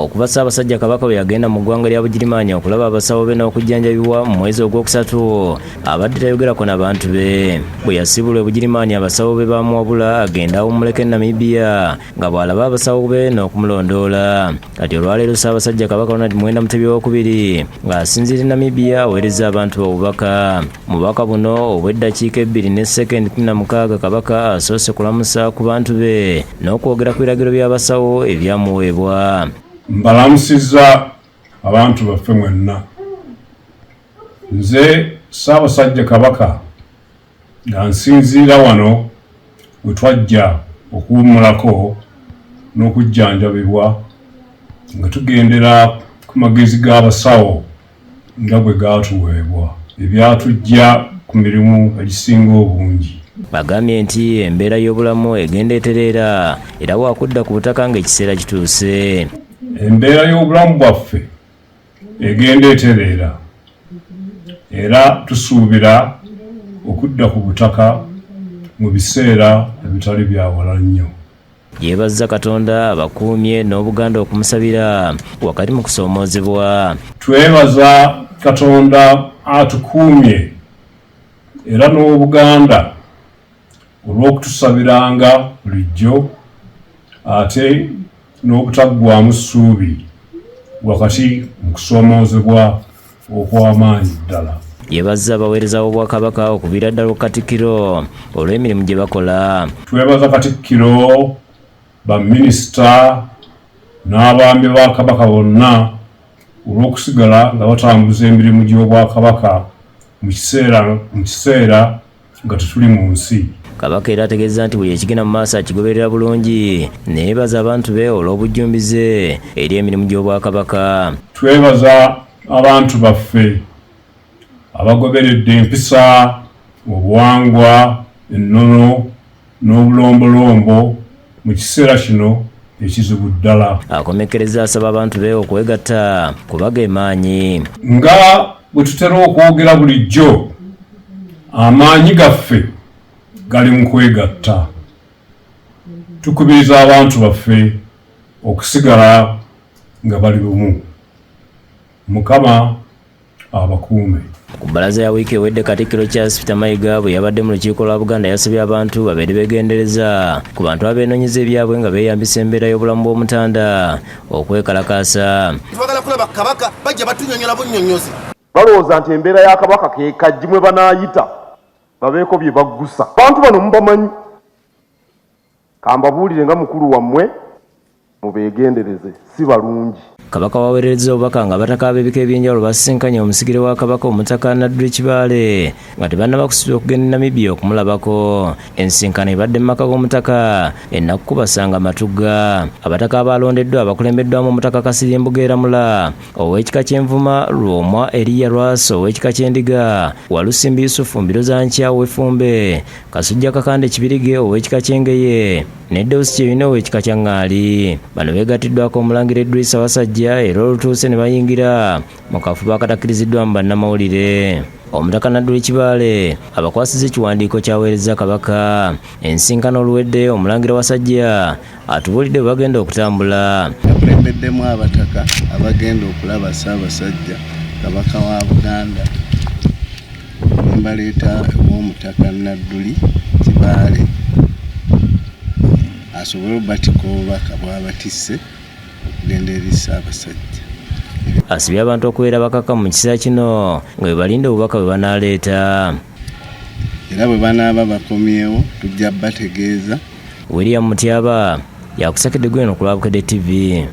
okuva Ssaabasajja Kabaka bwe yagenda mu ggwanga lya Bugirimaanya okulaba abasawo be n'okujjanjabibwa mu mwezi ogwokusatu, abadde tayogerako n'abantu be. Bwe yasibulwa e Bugirimaanya abasawo be baamuwabula agenda awummuleko e Namibia nga bw'alaba abasawo be n'okumulondoola. Kati olwaleero Ssaabasajja Kabaka Ronald Muwenda Mutebi II ng'asinziira e Namibia aweereza abantu obubaka. Mu bubaka buno obw'eddakiika 2 ne sekendi 16 Kabaka asoose kulamusa ku bantu be n'okwogera ku biragiro by'abasawo ebyamuweebwa. Mbalamusizza abantu baffe mwenna. Nze Ssaabasajja Kabaka nga nsinziira wano we twajja okuwummulako n'okujjanjabibwa nga tugendera ku magezi g'abasawo nga bwe gaatuweebwa ebyatujja ku mirimu egisinga obungi. Bagambye nti embeera y'obulamu egenda etereera era waakudda ku butaka ng'ekiseera kituuse. Embeera y'obulamu bwaffe egenda etereera era tusuubira okudda ku butaka mu biseera ebitali byawala nnyo. Yeebazza Katonda abakuumye n'Obuganda okumusabira wakati mu kusoomoozebwa. Twebaza Katonda atukuumye era n'Obuganda olw'okutusabiranga bulijjo ate n'obutaggwaamu ssuubi wakati mu kusoomoozebwa okw'amaanyi ddala. Yeebazza abaweereza b'Obwakabaka okuviira ddala Katikkiro olw'emirimu gye bakola. Twebaza Katikkiro, baminisita n'abaami ba Kabaka bonna olw'okusigala nga batambuza emirimu gy'Obwakabaka mu kiseera nga tetuli mu nsi. Kabaka era ategeeza nti buli ekigenda mu maaso akigoberera bulungi, neyebaza abantu be olw'obujjumbize eri emirimu gy'Obwakabaka. Twebaza abantu baffe abagoberedde empisa, obuwangwa, ennono n'obulombolombo mu kiseera kino ekizibu ddala. Akomekkereza asaba abantu be okwegatta kubaga emaanyi. Nga bwe tutera okwogera bulijjo, amaanyi gaffe gali mu kwegatta. Tukubiriza abantu baffe okusigala nga bali bumu. Mukama abakuume. Ku bbalaza ya wiiki ewedde Katikkiro Charles Peter Mayiga bwe yabadde mu lukiiko lwa Buganda yasabye abantu babeere beegendereza ku bantu abeenoonyeza ebyabwe nga beeyambisa embeera y'obulamu bw'Omutanda okwekalakaasa. Twagala kulaba Kabaka bajja batunyonyola bunnyonnyozi. Balowooza nti embeera ya Kabaka ke kajji mwe banaayita babeeko bye baggusa. Abantu bano mubamanyi. Kambabuulire nga mukulu wammwe mubeegendereze, si balungi. Kabaka waweereza obubaka nga abataka ab'ebika ebyenjawulo basisinkanye omusigire wa Kabaka Omutaka Nadduli Kibaale nga tebannaba kusuubira okugenda e Namibia okumulabako. Ensisinkano ebadde mu maka g'Omutaka ennaku kubasanga Matugga. Abataka abalondeddwa abakulembeddwamu Omutaka Kasirye Mbugeeramula, ow'ekika ky'Envuma Lwomwa Eriya Lwaso, ow'ekika ky'Endiga Walusimbi Yusufu Mbirozankya ow'Effumbe, Kasujja Kakande Kibirige ow'ekika ky'Engeye ne Deusi Kyeyune ow'ekika kya Ŋŋaali. Bano beegattiddwako Omulangira Edris Ssaabasajja era olutuuse ne bayingira mu kafuba akatakkiriziddwa mu bannamawulire. Omutaka Nadduli Kibaale abakwasiza ekiwandiiko kyaweereza Kabaka. Ensisinkano oluwedde Omulangira Wasajja atubuulidde bwe bagenda okutambula. Yakulembeddemu abataka abagenda okulaba Ssaabasajja Kabaka wa Buganda ne mbaleeta ew'Omutaka Nadduli Kibaale asobole obatika obubaka bw'abatisse okugenda eri Ssaabasajja. Asibye abantu okubeera bakakamu mu kiseera kino nga bwe balinda obubaka bwe banaaleeta. Era bwe banaaba bakomyewo tujja bategeeza. William Mutyaba yakusekedde gweno ku Lwabukedde TV.